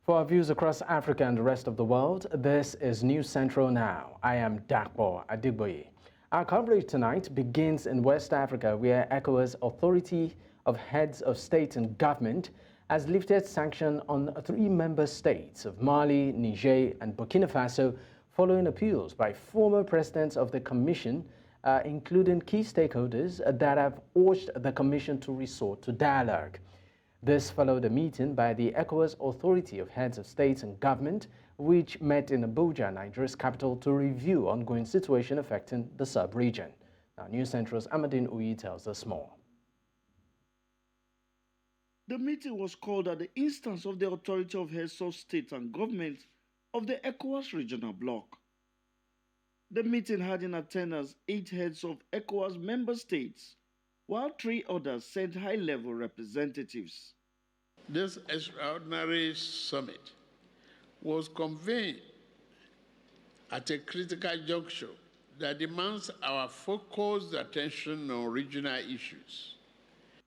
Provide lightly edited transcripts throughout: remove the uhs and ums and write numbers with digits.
For our views across Africa and the rest of the world, this is News Central Now. I am Dakbo Adigboye. Our coverage tonight begins in West Africa, where ECOWAS Authority of Heads of State and Government has lifted sanction on 3 member states of Mali, Niger and Burkina Faso following appeals by former presidents of the Commission, including key stakeholders that have urged the Commission to resort to dialogue. This followed a meeting by the ECOWAS Authority of Heads of States and Government, which met in Abuja, Nigeria's capital, to review ongoing situation affecting the sub-region. Now, News Central's Amadine Uyi tells us more. The meeting was called at the instance of the Authority of Heads of State and Government of the ECOWAS regional bloc. The meeting had in attendance 8 heads of ECOWAS member states, while 3 others sent high-level representatives. This extraordinary summit was convened at a critical juncture that demands our focused attention on regional issues.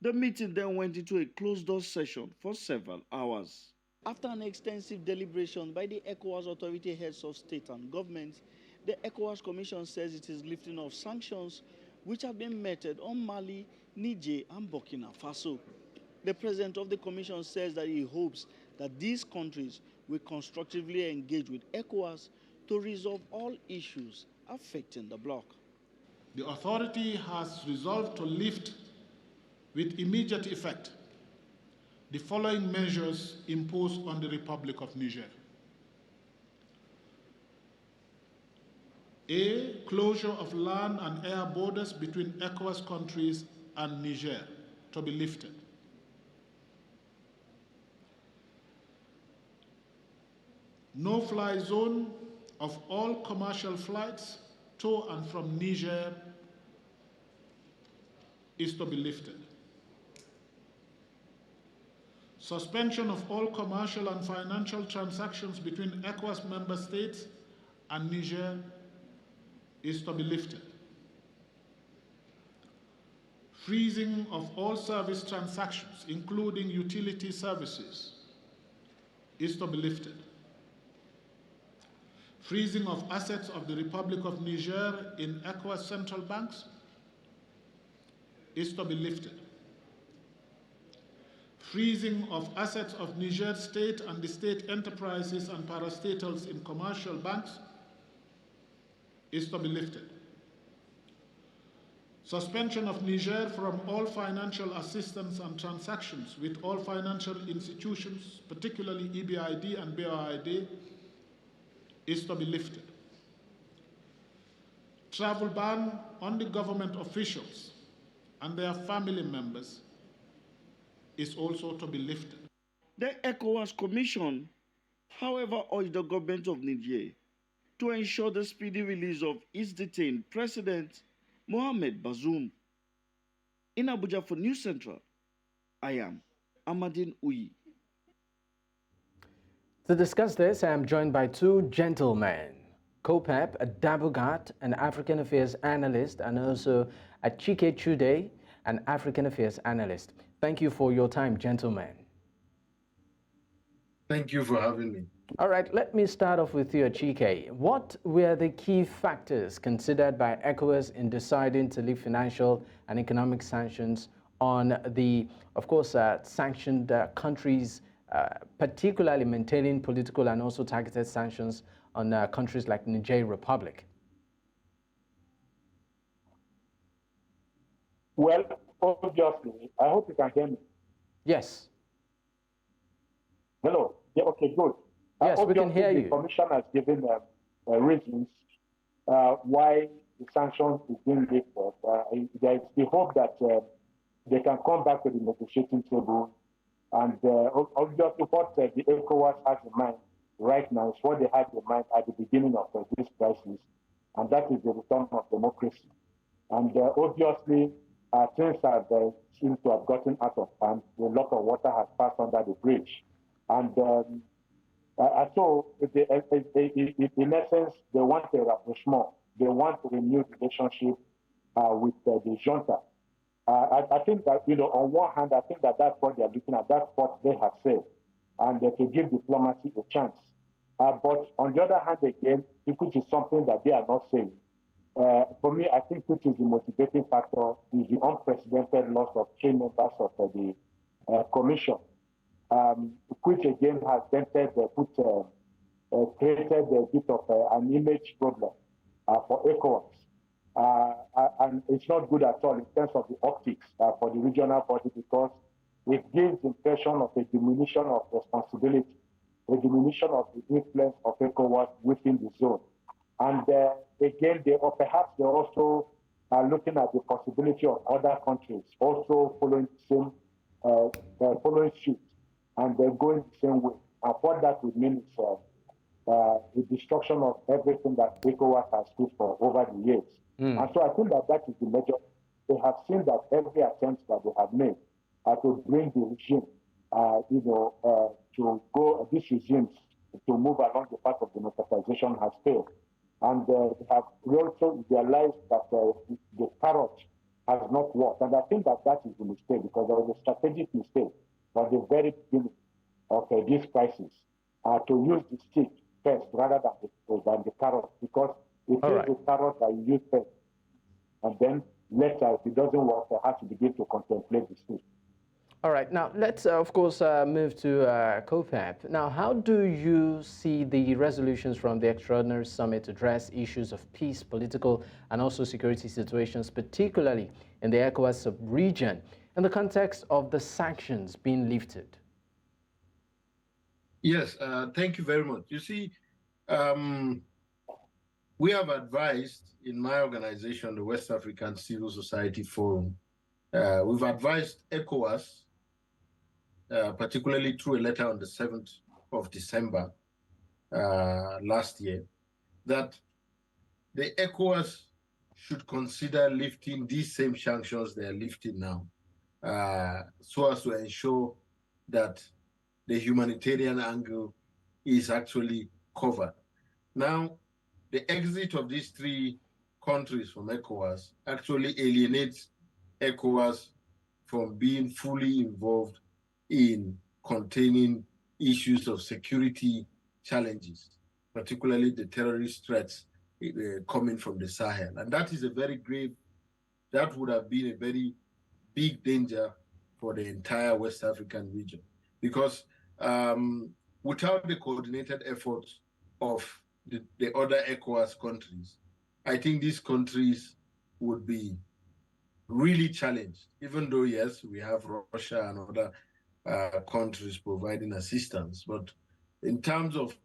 The meeting then went into a closed-door session for several hours. After an extensive deliberation by the ECOWAS Authority Heads of State and Government, the ECOWAS Commission says it is lifting of sanctions which have been meted on Mali, Niger and Burkina Faso. The president of the Commission says that he hopes that these countries will constructively engage with ECOWAS to resolve all issues affecting the bloc. The authority has resolved to lift with immediate effect the following measures imposed on the Republic of Niger. A, closure of land and air borders between ECOWAS countries and Niger to be lifted. No-fly zone of all commercial flights to and from Niger is to be lifted. Suspension of all commercial and financial transactions between ECOWAS member states and Niger is to be lifted. Freezing of all service transactions, including utility services, is to be lifted. Freezing of assets of the Republic of Niger in ECOWAS central banks is to be lifted. Freezing of assets of Niger state and the state enterprises and parastatals in commercial banks is to be lifted. Suspension of Niger from all financial assistance and transactions with all financial institutions, particularly EBRD and BRID, is to be lifted. Travel ban on the government officials and their family members is also to be lifted. The ECOWAS Commission, however, urged the government of Niger to ensure the speedy release of its detained President, Mohamed Bazoum. In Abuja for News Central, I am Amadine Uyi. To discuss this, I am joined by 2 gentlemen. Kopep, a Dabugat, an African Affairs analyst, and also Chike Chude, an African Affairs analyst. Thank you for your time, gentlemen. Thank you for having me. All right, let me start off with you, Chike. What were the key factors considered by ECOWAS in deciding to lift financial and economic sanctions on the, of course, sanctioned countries, particularly maintaining political and also targeted sanctions on countries like Niger Republic? Well, obviously, I hope you can hear me. Yes. Hello. Yeah, okay, good. Yes, we can hear you. The Commission has given reasons why the sanctions is being lifted. There is the hope that they can come back to the negotiating table. And obviously, what the ECOWAS has in mind right now is what they had in mind at the beginning of this crisis, and that is the return of democracy. And obviously, things have seem to have gotten out of hand. A lot of water has passed under the bridge. And so, in essence, they want a rapprochement. They want to renew the relationship with the junta. I think that, on one hand, I think that that's what they're looking at. That's what they have said. and to give diplomacy a chance. But on the other hand, again, which is something that they are not saying. For me, I think which is the motivating factor is the unprecedented loss of 3 members of the commission, which again has created a bit of an image problem for ECOWAS. And it's not good at all in terms of the optics for the regional body, because it gives the impression of a diminution of responsibility, a diminution of the influence of ECOWAS within the zone. And again, perhaps they're also looking at the possibility of other countries also following suit, and they're going the same way. And what that would mean is the destruction of everything that ECOWAS has stood for over the years. And so I think that is the major. They have seen that every attempt that they have made to bring the regime, these regimes to move along the path of democratization has failed. And they have also realized that the carrot has not worked. And I think that is the mistake, because there was a strategic mistake from the very beginning of this crisis to use the stick first rather than the carrot, because it is the carrot that you use first. And then later, if it doesn't work, you have to begin to contemplate the stick. All right. Now, let's, of course, move to COPEP. Now, how do you see the resolutions from the Extraordinary Summit address issues of peace, political, and also security situations, particularly in the ECOWAS sub-region, in the context of the sanctions being lifted? Yes, thank you very much. You see, we have advised in my organization, the West African Civil Society Forum, we've advised ECOWAS, particularly through a letter on the 7th of December last year, that the ECOWAS should consider lifting these same sanctions they are lifting now, so as to ensure that the humanitarian angle is actually covered. Now, the exit of these 3 countries from ECOWAS actually alienates ECOWAS from being fully involved in containing issues of security challenges, particularly the terrorist threats coming from the Sahel. And that is that would have been a very big danger for the entire West African region, because without the coordinated efforts of the other ECOWAS countries, I think these countries would be really challenged, even though, yes, we have Russia and other countries providing assistance. But in terms of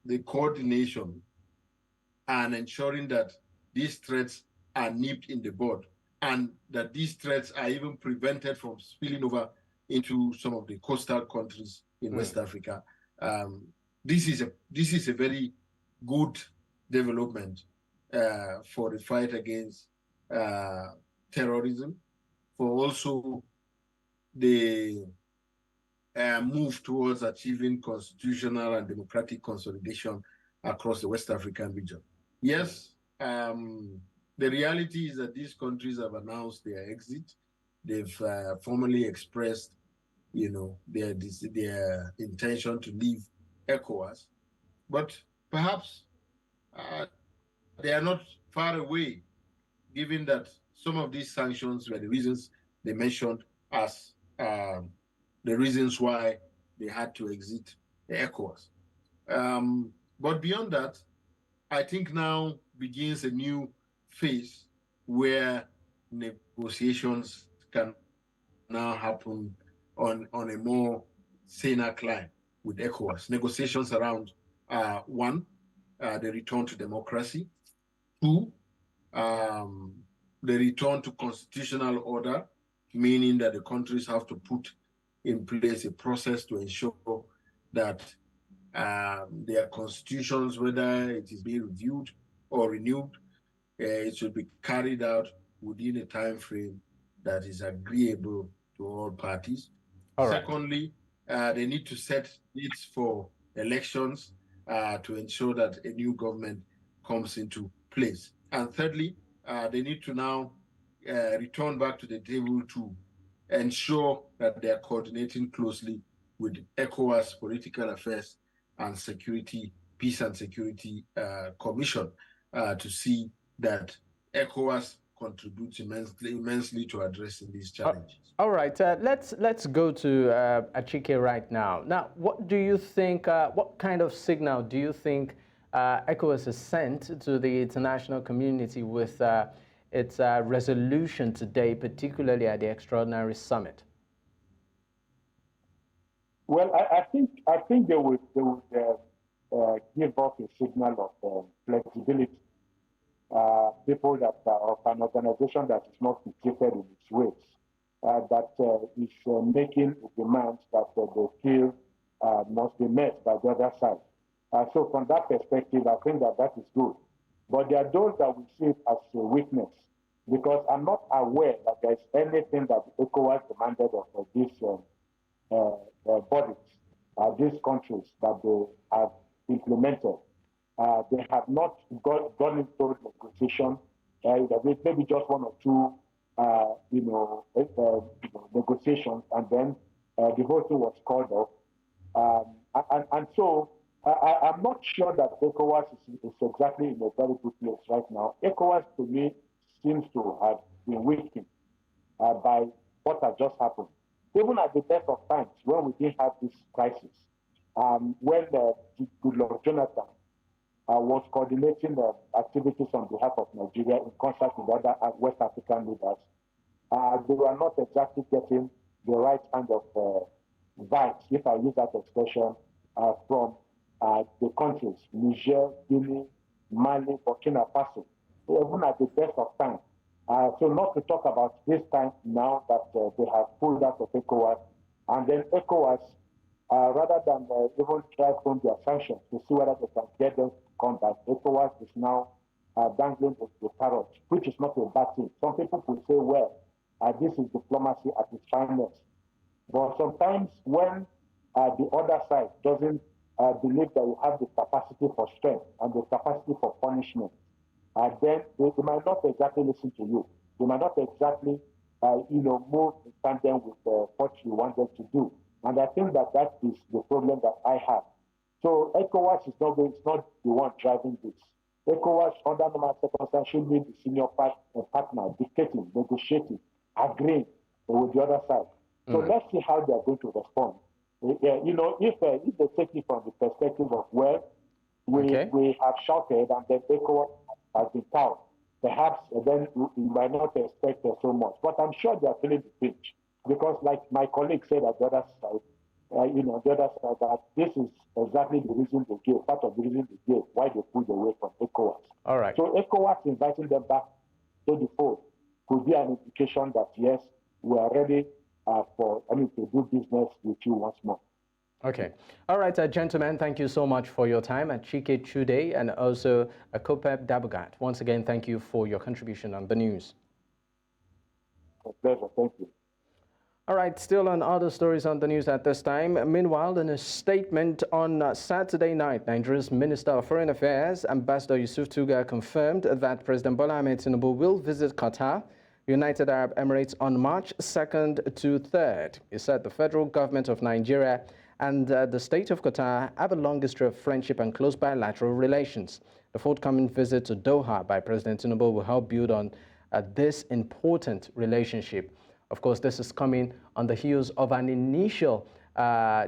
the coordination and ensuring that these threats are nipped in the bud, and that these threats are even prevented from spilling over into some of the coastal countries in West Africa, this is a very good development for the fight against terrorism, for also the move towards achieving constitutional and democratic consolidation across the West African region. Yes, the reality is that these countries have announced their exit. They've formally expressed, their intention to leave ECOWAS, but perhaps they are not far away, given that some of these sanctions were the reasons they mentioned as the reasons why they had to exit the ECOWAS. But beyond that, I think now begins a new phase where negotiations can now happen on a more saner climb with ECOWAS. Negotiations around, 1, the return to democracy, 2, the return to constitutional order, meaning that the countries have to put in place a process to ensure that their constitutions, whether it is being reviewed or renewed, it should be carried out within a time frame that is agreeable to all parties. Secondly, they need to set dates for elections to ensure that a new government comes into place. And thirdly, they need to now return back to the table to ensure that they are coordinating closely with ECOWAS Political Affairs and Peace and Security Commission to see that ECOWAS contributes immensely to addressing these challenges. All right, let's go to Achike right now. Now, what do you think? What kind of signal do you think ECOWAS has sent to the international community with its resolution today, particularly at the extraordinary summit? Well, I think they would give off a signal of flexibility. People that of an organization that is not fixated in its ways, that is making demands that they feel must be met by the other side. So from that perspective, I think that is good. But there are those that will see it as a weakness, because I'm not aware that there's anything that ECOWAS demanded of these bodies, these countries that they have implemented. They have not gone into negotiation. Maybe just one or two, negotiations, and then the whole thing was called off. And so I'm not sure that ECOWAS is exactly in a very good place right now. ECOWAS, to me, seems to have been weakened by what has just happened. Even at the best of times, when we didn't have this crisis, when Goodluck Jonathan was coordinating activities on behalf of Nigeria in concert with other West African leaders, they were not exactly getting the right kind of vibes, if I use that expression, from the countries, Niger, Guinea, Mali, Burkina Faso, even at the best of time. So not to talk about this time now that they have pulled out of ECOWAS, and then ECOWAS, rather than even try to their sanctions to see whether they can get them to come back, ECOWAS is now dangling the carrot, which is not a bad thing. Some people could say, well, this is diplomacy at its finest. But sometimes when the other side doesn't believe that you have the capacity for strength and the capacity for punishment, then they might not exactly listen to you. They might not exactly, move in tandem with what you want them to do. And I think that is the problem that I have. So ECOWAS is not the one driving this. ECOWAS, under normal circumstances, should be the senior partner, dictating, negotiating, agreeing with the other side. So let's see how they are going to respond. If they take it from the perspective of, well, we have shouted and then ECOWAS has been cowed, perhaps then we might not expect so much. But I'm sure they are feeling the pinch, because like my colleague said at the other side, that this is exactly the reason they gave, part of the reason they gave, why they pulled away from ECOWAS. All right. So ECOWAS inviting them back to the fold could be an indication that, yes, we are ready to do business with you once more. Okay. All right, gentlemen, thank you so much for your time. Achike Jude and also Kopep Dabugat. Once again, thank you for your contribution on the news. A pleasure. Thank you. All right, still on other stories on the news at this time. Meanwhile, in a statement on Saturday night, Nigeria's Minister of Foreign Affairs, Ambassador Yusuf Tuga, confirmed that President Bola Ahmed Tinubu will visit Qatar, United Arab Emirates, on March 2nd to 3rd. He said the federal government of Nigeria and the state of Qatar have a long history of friendship and close bilateral relations. The forthcoming visit to Doha by President Tinubu will help build on this important relationship. Of course, this is coming on the heels of an initial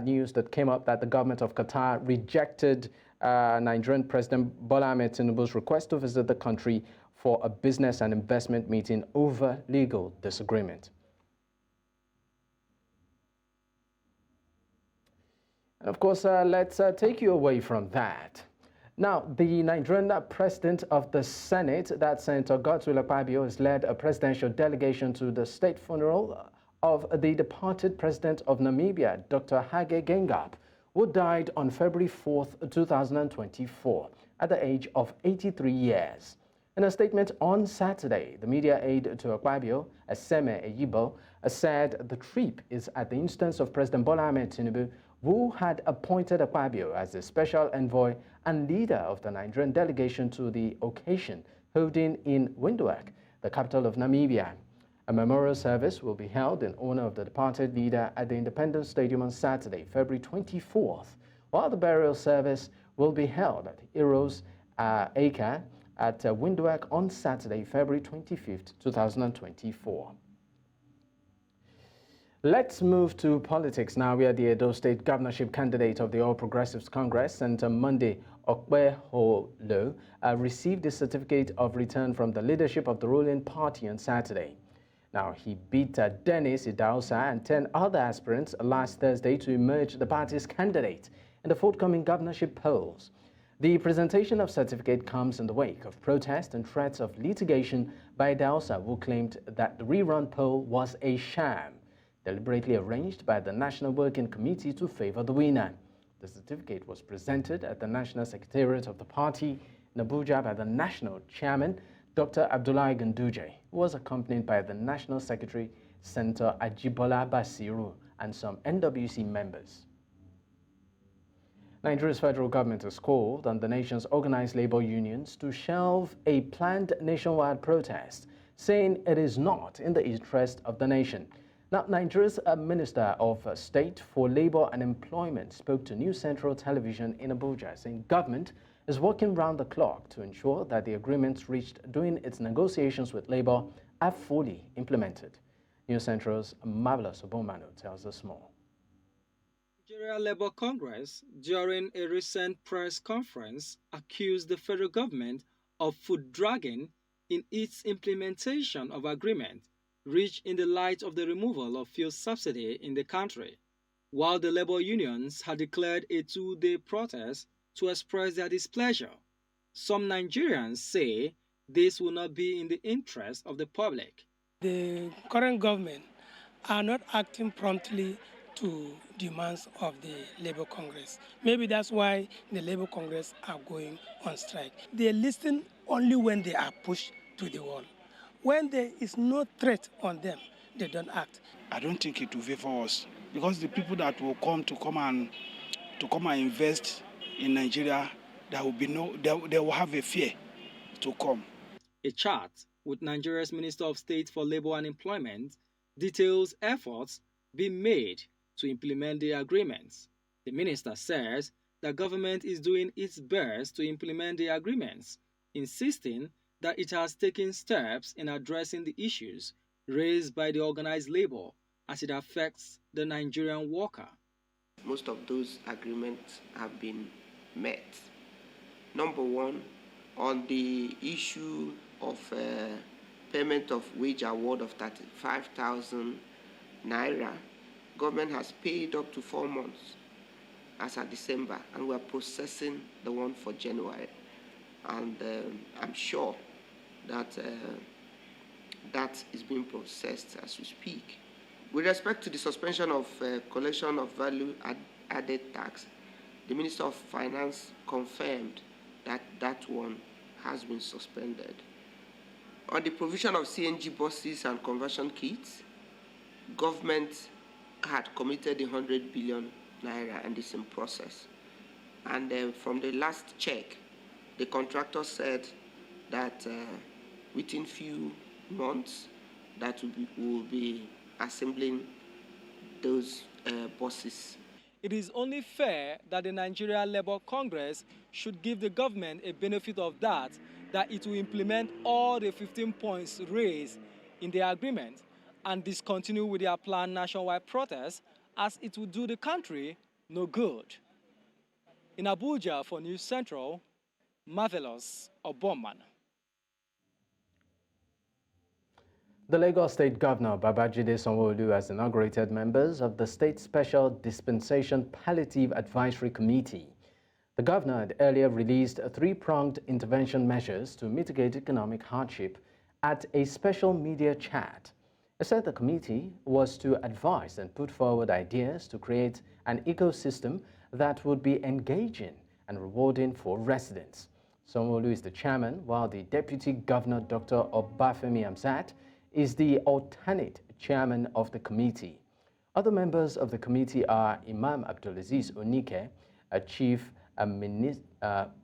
news that came up that the government of Qatar rejected Nigerian President Bola Ahmed Tinubu's request to visit the country for a business and investment meeting over legal disagreement. And of course, let's take you away from that. Now, the Nigerian President of the Senate, that's Senator Godswill Akpabio, has led a presidential delegation to the state funeral of the departed President of Namibia, Dr. Hage Geingob, who died on February 4th, 2024, at the age of 83 years. In a statement on Saturday, the media aide to Akpabio, Aseme Eyibo, said the trip is at the instance of President Bola Ahmed Tinubu, who had appointed Akpabio as the special envoy and leader of the Nigerian delegation to the occasion, holding in Windhoek, the capital of Namibia. A memorial service will be held in honor of the departed leader at the Independence Stadium on Saturday, February 24th, while the burial service will be held at Heroes Acre at Windhoek on Saturday, February 25th, 2024. Let's move to politics now. We are the Edo State governorship candidate of the All Progressives Congress, and on Monday, Okpeholo received the certificate of return from the leadership of the ruling party on Saturday. Now, he beat Dennis Idahosa and 10 other aspirants last Thursday to emerge the party's candidate in the forthcoming governorship polls. The presentation of certificate comes in the wake of protests and threats of litigation by Idahosa, who claimed that the rerun poll was a sham, deliberately arranged by the National Working Committee to favor the winner. The certificate was presented at the National Secretariat of the party in Abuja by the National Chairman, Dr. Abdullahi Ganduje, who was accompanied by the National Secretary, Senator Ajibola Basiru, and some NWC members. Nigeria's federal government has called on the nation's organized labor unions to shelve a planned nationwide protest, saying it is not in the interest of the nation. Now, Nigeria's Minister of State for Labor and Employment spoke to News Central Television in Abuja, saying government is working round the clock to ensure that the agreements reached during its negotiations with labor are fully implemented. News Central's Marvelous Obomano tells us more. Nigeria Labour Congress, during a recent press conference, accused the federal government of foot dragging in its implementation of agreement reached in the light of the removal of fuel subsidy in the country. While the labor unions had declared a two-day protest to express their displeasure, some Nigerians say this will not be in the interest of the public. The current government are not acting promptly to demands of the Labour Congress. Maybe that's why the Labour Congress are going on strike. They listen only when they are pushed to the wall. When there is no threat on them, they don't act. I don't think it will favor us, because the people that will come and invest in Nigeria, there will be they will have a fear to come. A chart with Nigeria's Minister of State for Labor and Employment details efforts being made to implement the agreements. The minister says the government is doing its best to implement the agreements, insisting that it has taken steps in addressing the issues raised by the organized labor as it affects the Nigerian worker. Most of those agreements have been met. Number one, on the issue of payment of wage award of 35,000 naira, government has paid up to 4 months as of December, and we are processing the one for January. And I'm sure that that is being processed as we speak. With respect to the suspension of collection of value-added tax, the Minister of Finance confirmed that that one has been suspended. On the provision of CNG buses and conversion kits, government had committed 100 billion naira, and is in process. And from the last check, the contractor said that within few months that will be assembling those buses. It is only fair that the Nigeria Labour Congress should give the government a benefit of that it will implement all the 15 points raised in the agreement and discontinue with their planned nationwide protest, as it will do the country no good. In Abuja for News Central, Marvelous Obomano. The Lagos State Governor Babajide Sanwo-Olu has inaugurated members of the State Special Dispensation Palliative Advisory Committee. The governor had earlier released three-pronged intervention measures to mitigate economic hardship at a special media chat. He said the committee was to advise and put forward ideas to create an ecosystem that would be engaging and rewarding for residents. Sanwo-Olu is the chairman, while the Deputy Governor, Dr. Obafemi Hamzat, is the alternate chairman of the committee. Other members of the committee are Imam Abdulaziz Onike, a chief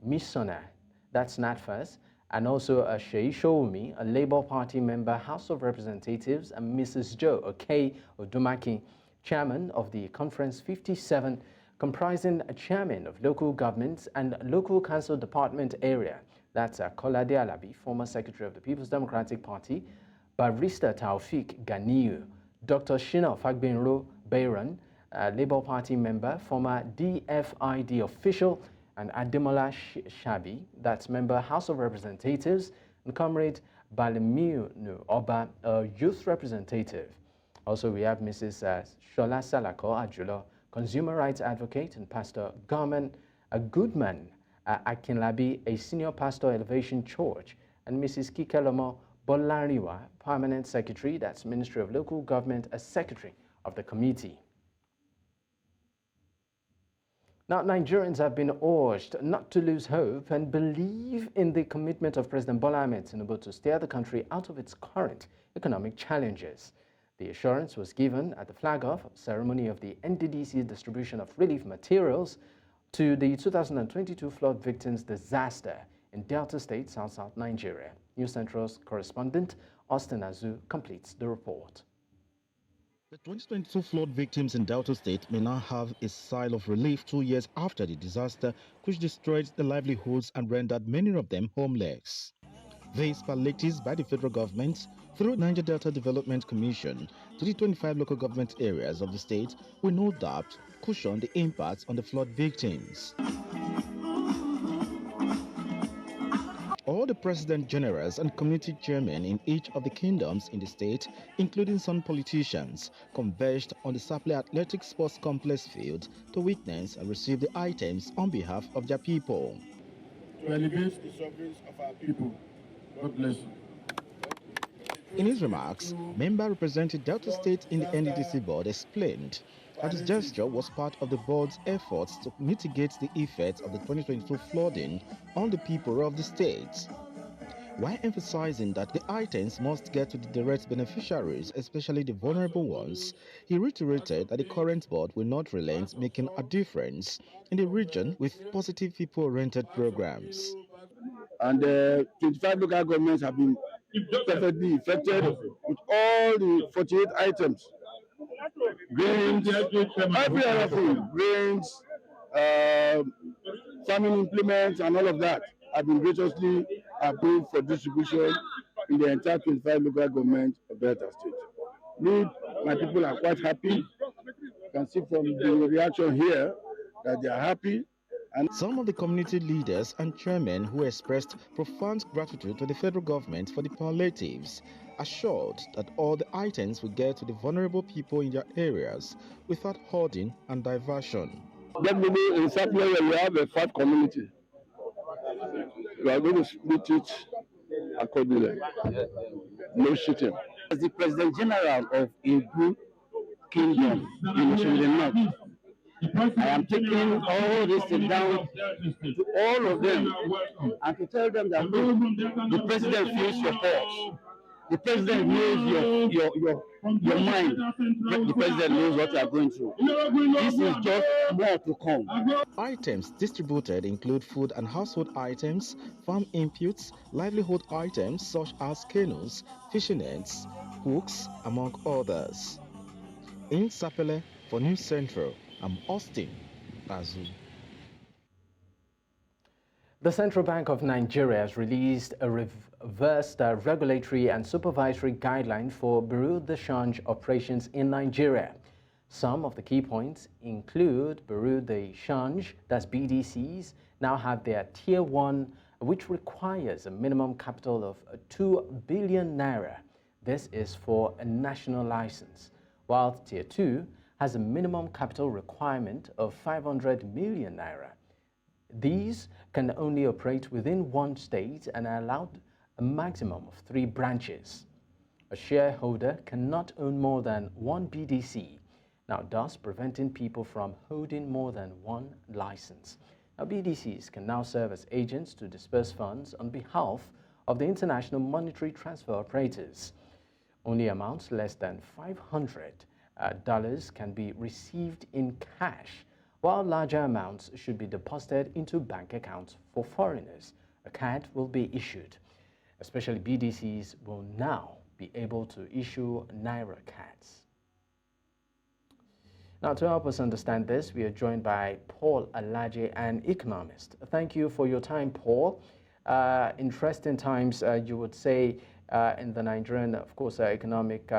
missioner, that's NATFAS, and also Shei Shoumi, a Labour Party member, House of Representatives, and Mrs. Joe Okey Odumaki, chairman of the Conference 57, comprising a chairman of local governments and local council department area. That's Kolade Alabi, former secretary of the People's Democratic Party, Barrister Taufik Ganiyu, Dr. Shina Fagbinro Bayran, Labour Party member, former DFID official, and Ademola Shabi, that's member House of Representatives, and Comrade Balemiu Oba, a youth representative. Also, we have Mrs. Shola Salako Ajulo, consumer rights advocate, and Pastor Garman Goodman Akinlabi, a senior pastor Elevation Church, and Mrs. Kikelomo Bolariwa, permanent secretary, that's Ministry of Local Government, as secretary of the committee. Now, Nigerians have been urged not to lose hope and believe in the commitment of President Bola Ahmed Tinubu to steer the country out of its current economic challenges. The assurance was given at the flag-off ceremony of the NDDC distribution of relief materials to the 2022 flood victims' disaster in Delta State, South Nigeria. News Central's correspondent Austin Azu completes the report. The 2022 flood victims in Delta State may now have a sigh of relief 2 years after the disaster, which destroyed their livelihoods and rendered many of them homeless. These palliatives by the federal government through Niger Delta Development Commission to the 25 local government areas of the state will no doubt cushion the impact on the flood victims. All the president generals and community chairmen in each of the kingdoms in the state, including some politicians, converged on the Saple Athletic Sports Complex field to witness and receive the items on behalf of their people. To elevate the sufferings of our people. God bless you. In his remarks, member representing Delta State in the NDDC board explained that his gesture was part of the board's efforts to mitigate the effects of the 2022 flooding on the people of the state. While emphasizing that the items must get to the direct beneficiaries, especially the vulnerable ones, he reiterated that the current board will not relent making a difference in the region with positive people-oriented programs. And 25 local governments have been perfectly affected with all the 48 items. Grains, every other thing, grains, farming implements, and all of that have been graciously approved for distribution in the entire 25 local governments of Delta State. My people are quite happy. You can see from the reaction here that they are happy. And some of the community leaders and chairmen who expressed profound gratitude to the federal government for the palliatives assured that all the items will get to the vulnerable people in their areas without hoarding and diversion. Definitely in Saple where we have a fat community, we are going to split it accordingly. No shooting. As the President General of Igu Kingdom in the North, I am taking all this down to all of them and to tell them that the President feels your pulse. The President knows your mind. The President knows what you are going through. This is just more to come. Items distributed include food and household items, farm inputs, livelihood items such as canoes, fishing nets, hooks, among others. In Sapele for News Central, I'm Austin Azu. The Central Bank of Nigeria has released a reversed regulatory and supervisory guideline for Bureau de Change operations in Nigeria. Some of the key points include Bureau de Change, that's BDCs, now have their Tier 1, which requires a minimum capital of 2 billion naira. This is for a national license, while Tier 2 has a minimum capital requirement of 500 million naira. These can only operate within one state and are allowed a maximum of 3 branches. A shareholder cannot own more than one BDC, now thus preventing people from holding more than one license. Now, BDCs can now serve as agents to disperse funds on behalf of the international monetary transfer operators. Only amounts less than $500 can be received in cash, while larger amounts should be deposited into bank accounts for foreigners a card will be issued. Especially BDCs will now be able to issue Naira cards. Now, to help us understand this, we are joined by Paul Alaje, an economist. Thank you for your time, Paul. Interesting times, you would say, in the Nigerian, of course, economic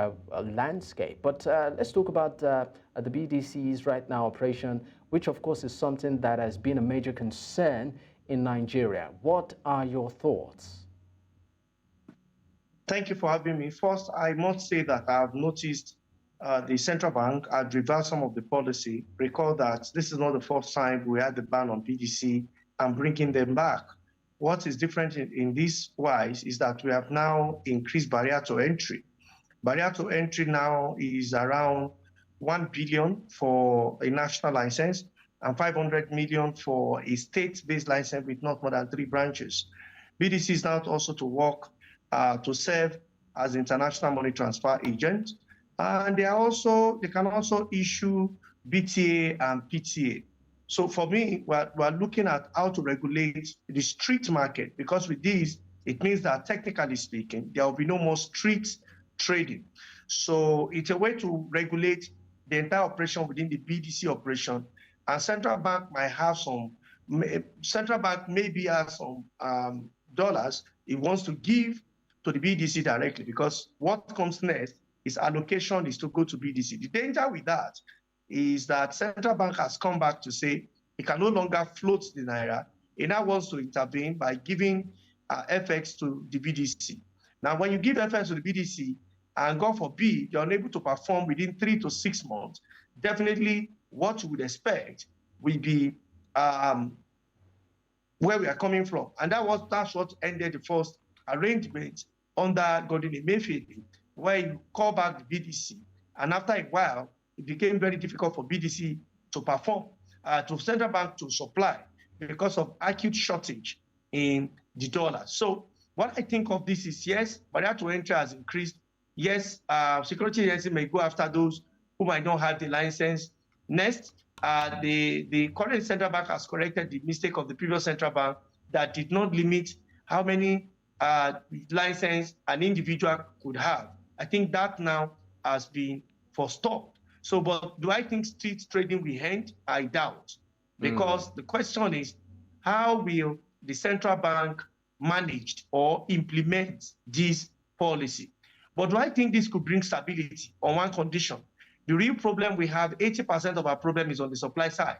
landscape. But let's talk about the BDC's right now operation, which, of course, is something that has been a major concern in Nigeria. What are your thoughts? Thank you for having me. First, I must say that I have noticed the central bank had reversed some of the policy. Recall that this is not the first time we had the ban on BDC and bringing them back. What is different in this wise is that we have now increased barrier to entry. Barrier to entry now is around 1 billion for a national license and 500 million for a state-based license with not more than 3 branches. BDC is now also to work to serve as international money transfer agent. And they can also issue BTA and PTA. So for me, we're looking at how to regulate the street market, because with this, it means that technically speaking, there will be no more street trading. So it's a way to regulate the entire operation within the BDC operation. And central bank maybe has some dollars it wants to give to the BDC directly, because what comes next is allocation is to go to BDC. The danger with that is that central bank has come back to say it can no longer float the Naira. It now wants to intervene by giving FX to the BDC. Now, when you give FX to the BDC, and God forbid, you're unable to perform within 3 to 6 months, definitely what you would expect will be where we are coming from. And that's what ended the first arrangement under Gordon Emefiele, where you call back the BDC. And after a while, it became very difficult for BDC to perform, to central bank to supply, because of acute shortage in the dollar. So what I think of this is, yes, barrier to entry has increased. Yes, security agency may go after those who might not have the license. Next, the current central bank has corrected the mistake of the previous central bank that did not limit how many license an individual could have. I think that now has been forestalled. So, but do I think street trading will end? I doubt. Because the question is, how will the central bank manage or implement this policy? But do I think this could bring stability on one condition? The real problem we have, 80% of our problem is on the supply side.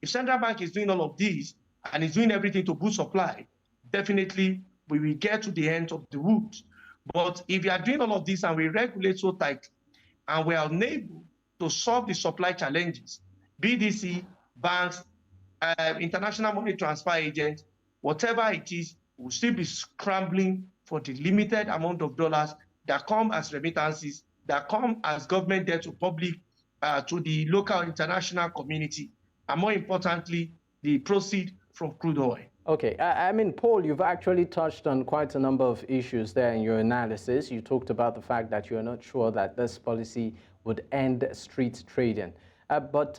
If central bank is doing all of this and is doing everything to boost supply, definitely we will get to the end of the route. But if we are doing all of this and we regulate so tightly and we are unable to solve the supply challenges, BDC, banks, international money transfer agents, whatever it is, will still be scrambling for the limited amount of dollars that come as remittances, that come as government debt to public, to the local international community, and more importantly, the proceeds from crude oil. Okay, I mean, Paul, you've actually touched on quite a number of issues there in your analysis. You talked about the fact that you're not sure that this policy would end street trading. But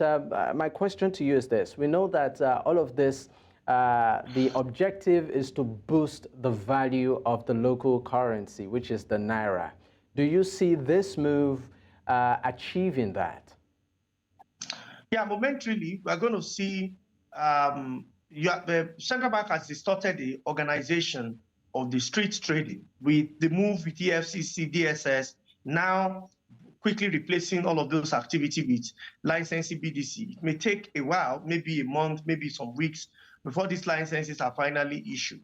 my question to you is this. We know that all of this, the objective is to boost the value of the local currency, which is the Naira. Do you see this move achieving that? Yeah, momentarily, we're going to see the central bank has distorted the organization of the street trading with the move with EFCC, DSS, now quickly replacing all of those activity with licensing BDC. It may take a while, maybe a month, maybe some weeks, before these licenses are finally issued.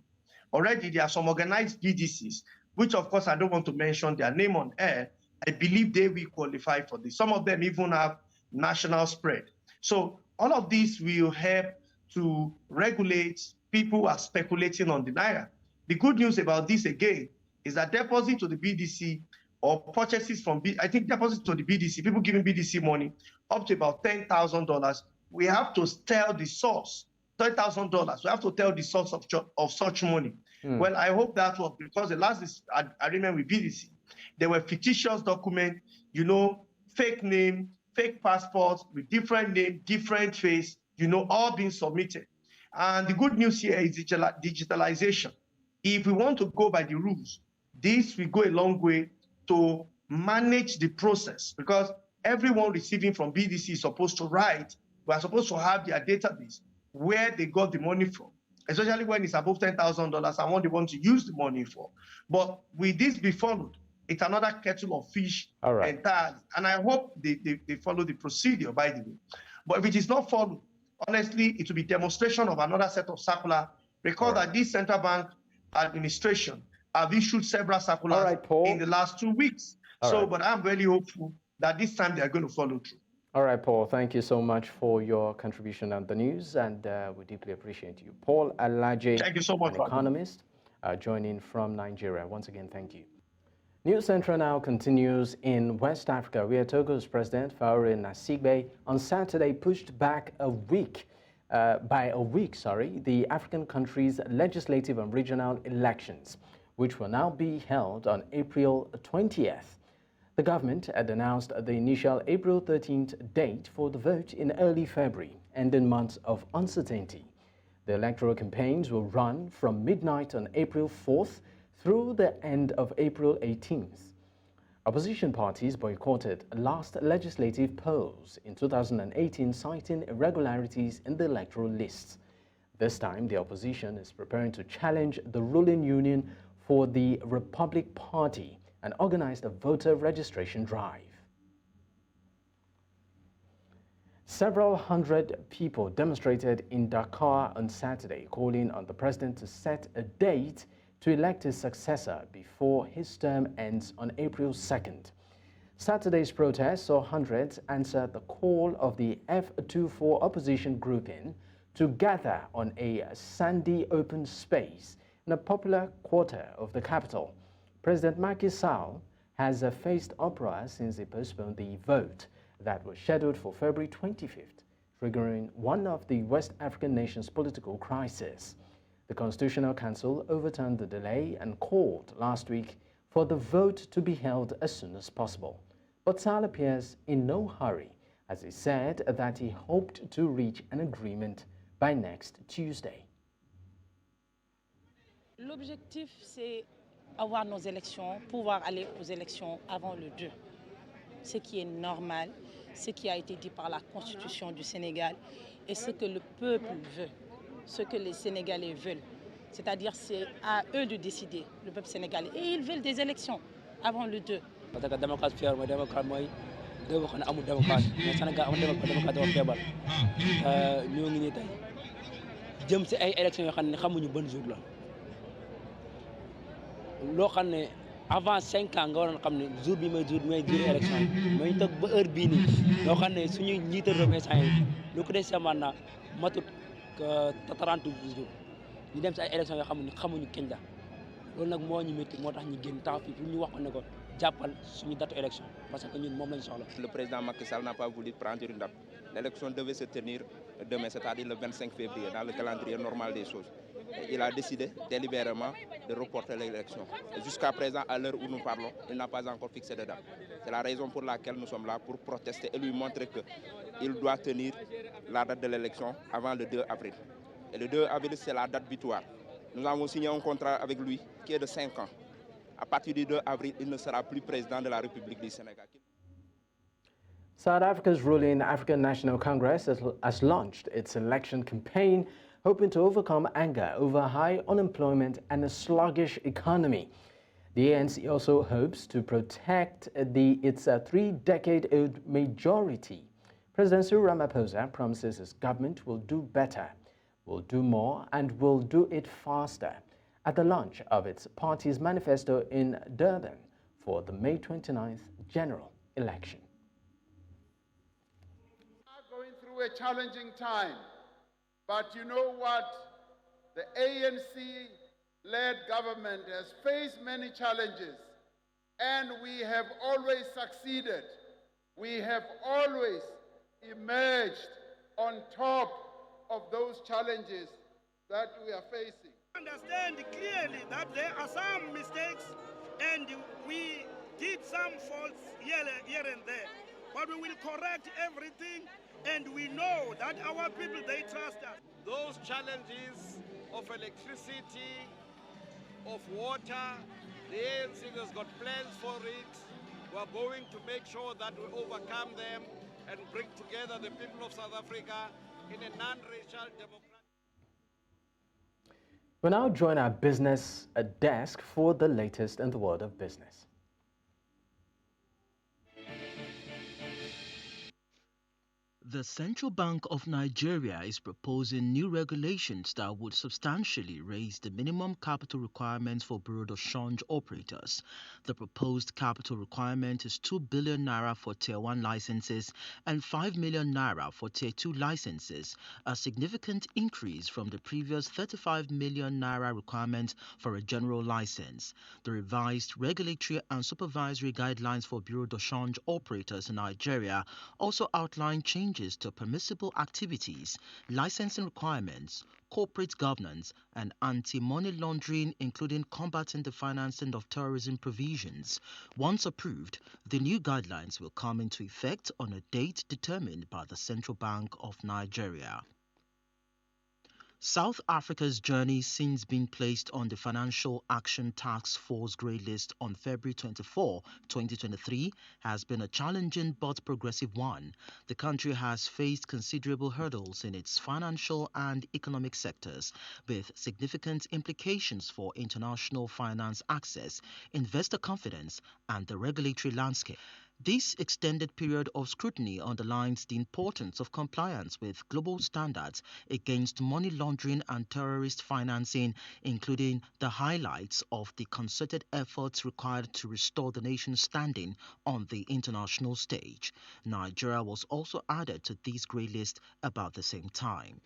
Already, there are some organized BDCs, which, of course, I don't want to mention their name on air. I believe they will qualify for this. Some of them even have national spread. So all of this will help to regulate people who are speculating on the Naira. The good news about this, again, is that deposit to the BDC or purchases from, I think deposit to the BDC, people giving BDC money up to about $10,000, we have to tell the source, $10,000, we have to tell the source of such money. Well, I hope that was because the last agreement with BDC, there were fictitious documents, you know, fake name, fake passports with different name, different face, you know, all being submitted. And the good news here is digitalization. If we want to go by the rules, this will go a long way to manage the process, because everyone receiving from BDC is supposed to write. We are supposed to have their database where they got the money from, especially when it's above $10,000 and what they want to use the money for. But will this be followed? It's another kettle of fish entirely. And I hope they follow the procedure, by the way. But if it is not followed, honestly, it will be demonstration of another set of circular. Recall that this central bank administration have issued several circulars in the last 2 weeks. But I'm really hopeful that this time they are going to follow through. All right, Paul, thank you so much for your contribution on the news, and we deeply appreciate you. Paul Alaje, thank you so much, an economist, joining from Nigeria. Once again, thank you. News Central now continues in West Africa, where Togo's President Faure Gnassingbe on Saturday pushed back by a week, the African country's legislative and regional elections, which will now be held on April 20th. The government had announced the initial April 13th date for the vote in early February, ending months of uncertainty. The electoral campaigns will run from midnight on April 4th through the end of April 18th. Opposition parties boycotted last legislative polls in 2018, citing irregularities in the electoral lists. This time, the opposition is preparing to challenge the ruling Union for the Republic Party and organized a voter registration drive. Several hundred people demonstrated in Dakar on Saturday, calling on the president to set a date to elect his successor before his term ends on April 2nd. Saturday's protest saw hundreds answer the call of the F24 opposition grouping to gather on a sandy open space in a popular quarter of the capital. President Macky Sall has faced uproar since he postponed the vote that was scheduled for February 25th, triggering one of the West African nation's political crises. The Constitutional Council overturned the delay and called last week for the vote to be held as soon as possible. But Sall appears in no hurry, as he said that he hoped to reach an agreement by next Tuesday. L'objectif, c'est avoir nos élections, pouvoir aller aux élections avant le 2. Ce qui est normal, ce qui a été dit par la Constitution du Sénégal et ce que le peuple veut, ce que les Sénégalais veulent. C'est-à-dire c'est à eux de décider, le peuple sénégalais. Et ils veulent des élections avant le 2. Parce que démocrate fier, moi démocrate moi, deux fois on a amul démocrate. Mais Sénégal amul démocrate dafa feebar. Ñoo ngi nii tey jëm ci ay élections yoo xam ne xamuñu ban jour la. Loo xam ne avant 5 ans nga waroon xam ne jour bi may jour élection yi mais ñu toog ba heure bii nii loo xam ne suñuy njiital réew yi lu ko dee semaine matut 30 jours ñu dem si ay élections yoo xamuñu kañ la loolu nag moo ñu métti moo tax ñu génn taxaw fii pour ñu wax ko ne ko jàppal suñu date élection parce que ñun moom lañ soxla. Le président Macky Sall n'a pas voulu prendre une date. L'élection devait se tenir demain, c'est-à-dire le 25 février, dans le calendrier normal des choses. Il a décidé délibérément de reporter l'élection. Jusqu'à présent, à l'heure où nous parlons, il n'a pas encore fixé de date. C'est la raison pour laquelle nous sommes là, pour protester et lui montrer qu'il doit tenir la date de l'élection avant le 2 avril. Et le 2 avril, c'est la date butoir. Nous avons signé un contrat avec lui qui est de 5 ans. À partir du 2 avril, il ne sera plus président de la République du Sénégal. South Africa's ruling African National Congress has launched its election campaign, hoping to overcome anger over high unemployment and a sluggish economy. The ANC also hopes to protect its 3-decade-old majority. President Cyril Ramaphosa promises his government will do better, will do more, and will do it faster at the launch of its party's manifesto in Durban for the May 29th general election. A challenging time, but you know what? The ANC-led government has faced many challenges, and we have always succeeded. We have always emerged on top of those challenges that we are facing. Understand clearly that there are some mistakes, and we did some faults here and there, but we will correct everything. And we know that our people, they trust us. Those challenges of electricity, of water. The ANC has got plans for it. We're going to make sure that we overcome them and bring together the people of South Africa in a non-racial democratic. We now join our business desk for the latest in the world of business. The Central Bank of Nigeria is proposing new regulations that would substantially raise the minimum capital requirements for bureau de change operators. The proposed capital requirement is 2 billion naira for Tier 1 licenses and 5 million naira for Tier 2 licenses, a significant increase from the previous 35 million naira requirement for a general license. The revised regulatory and supervisory guidelines for bureau de change operators in Nigeria also outline changes to permissible activities, licensing requirements, corporate governance, and anti-money laundering, including combating the financing of terrorism provisions. Once approved, the new guidelines will come into effect on a date determined by the Central Bank of Nigeria. South Africa's journey since being placed on the Financial Action Task Force grey list on February 24, 2023 has been a challenging but progressive one. The country has faced considerable hurdles in its financial and economic sectors, with significant implications for international finance access, investor confidence, and the regulatory landscape. This extended period of scrutiny underlines the importance of compliance with global standards against money laundering and terrorist financing, including the highlights of the concerted efforts required to restore the nation's standing on the international stage. Nigeria was also added to this grey list about the same time.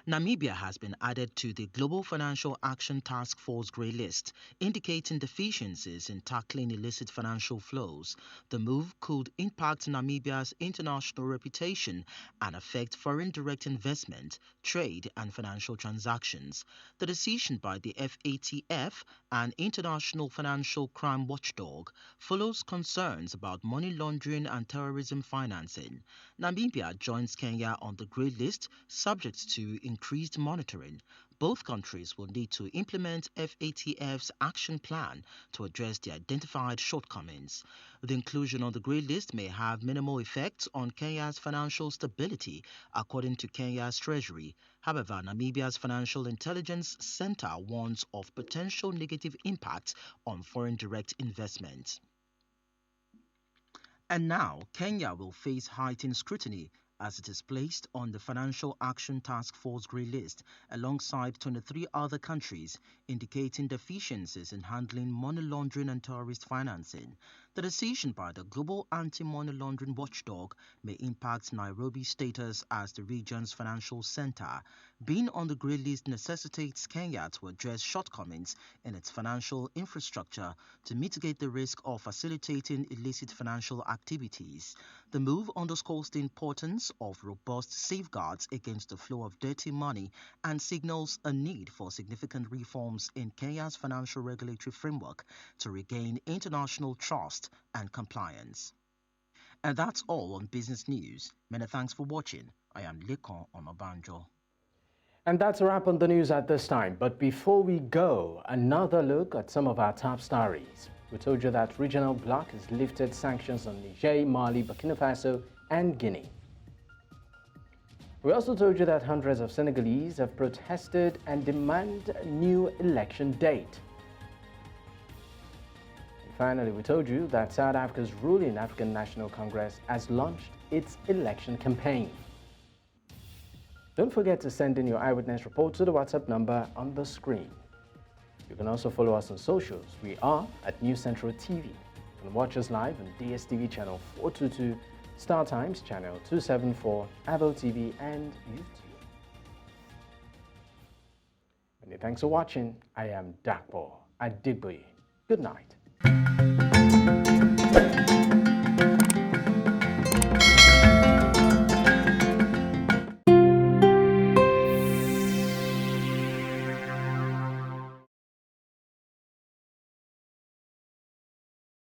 Namibia has been added to the Global Financial Action Task Force grey list, indicating deficiencies in tackling illicit financial flows. The move could impact Namibia's international reputation and affect foreign direct investment, trade, and financial transactions. The decision by the FATF, an international financial crime watchdog, follows concerns about money laundering and terrorism financing. Namibia joins Kenya on the grey list, subject to increased monitoring. Both countries will need to implement FATF's action plan to address the identified shortcomings. The inclusion on the grey list may have minimal effects on Kenya's financial stability, according to Kenya's Treasury. However, Namibia's Financial Intelligence Center warns of potential negative impacts on foreign direct investment. And now, Kenya will face heightened scrutiny as it is placed on the Financial Action Task Force grey list alongside 23 other countries, indicating deficiencies in handling money laundering and terrorist financing. The decision by the Global Anti-Money Laundering Watchdog may impact Nairobi's status as the region's financial center. Being on the grey list necessitates Kenya to address shortcomings in its financial infrastructure to mitigate the risk of facilitating illicit financial activities. The move underscores the importance of robust safeguards against the flow of dirty money and signals a need for significant reforms in Kenya's financial regulatory framework to regain international trust and compliance. And that's all on business news. Many thanks for watching. I am Lekon Onobanjo. And that's a wrap on the news at this time. But before we go, another look at some of our top stories. We told you that regional bloc has lifted sanctions on Niger, Mali, Burkina Faso, and Guinea. We also told you that hundreds of Senegalese have protested and demand a new election date. And finally, we told you that South Africa's ruling African National Congress has launched its election campaign. Don't forget to send in your eyewitness report to the WhatsApp number on the screen. You can also follow us on socials. We are at News Central TV. You can watch us live on DSTV channel 422, Star Times channel 274, Avo TV, and YouTube. Many thanks for watching. I am Dakpo Adigboye. Good night.